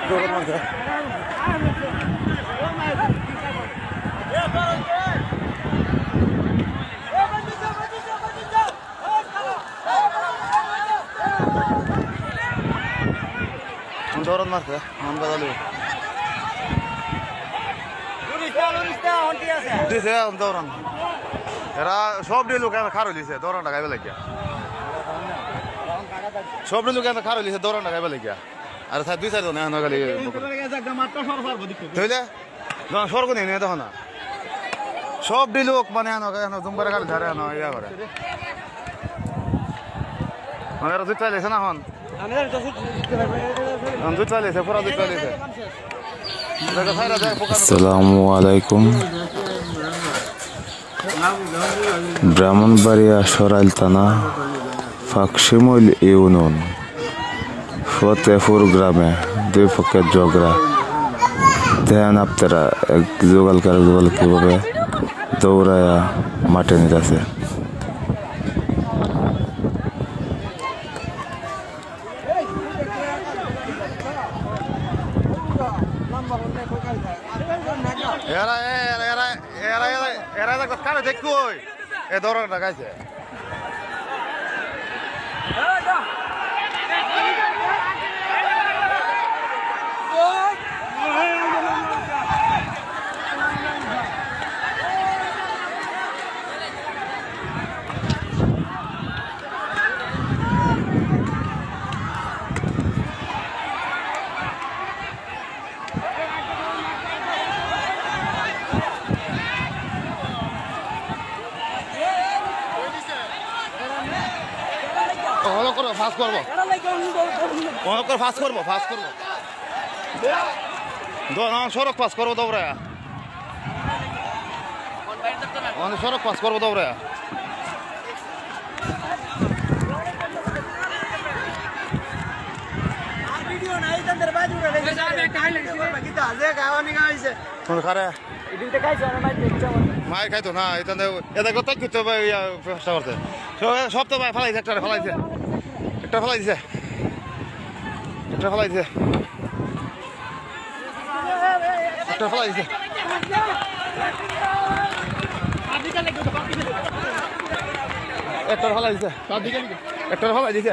দৌড়ান মাঝে দৌড়ান মারছে মন বাজালি দিছে দৌড়ান এরা সব দিয়ে লোক খার হইছে দৌড়ানটা গাইবে লাগিয়া সব লোক খার হইছে দৌড়ানটা গাইবে লাগিয়া আর স্যার দুই চারজন এখন খালি বুঝলে স্বর্গ নেই তখন সব দি লোক মানে জুমবারে খালি ধারে ইয়া করে মানে এরা দুধ চাইলেছে না এখন দুধ চাইলেছে পুরা দুধ চাইলেছে আসসালামু আলাইকুম ব্রাহ্মণবাড়িয়া সরাইল থানা ফাঁকশিমুল ইউনিয়ন ফতেপুর গ্রামে দুই পক্ষের ঝগড়া দেখেন আপনারা যুগল কিভাবে দৌড়ায়া মাঠে নিতেছে কারে দেখো এ দৌড়ানটা গাইছে ফাস্ট করবো সড়ক পাস করবো দৌড়া সড়ক পাস করবো দৌড়া মাই খাইতো না এটা তাই করতে চেষ্টা করছে সব তো ভাই ফেলাইছে একটা ফেলাইছে একটা ফেলাই দিছে একটা ফেলাই দিছে একটা ফেলাই দিছে একটা ফেলাই দিছে একটা ফেলাই দিছে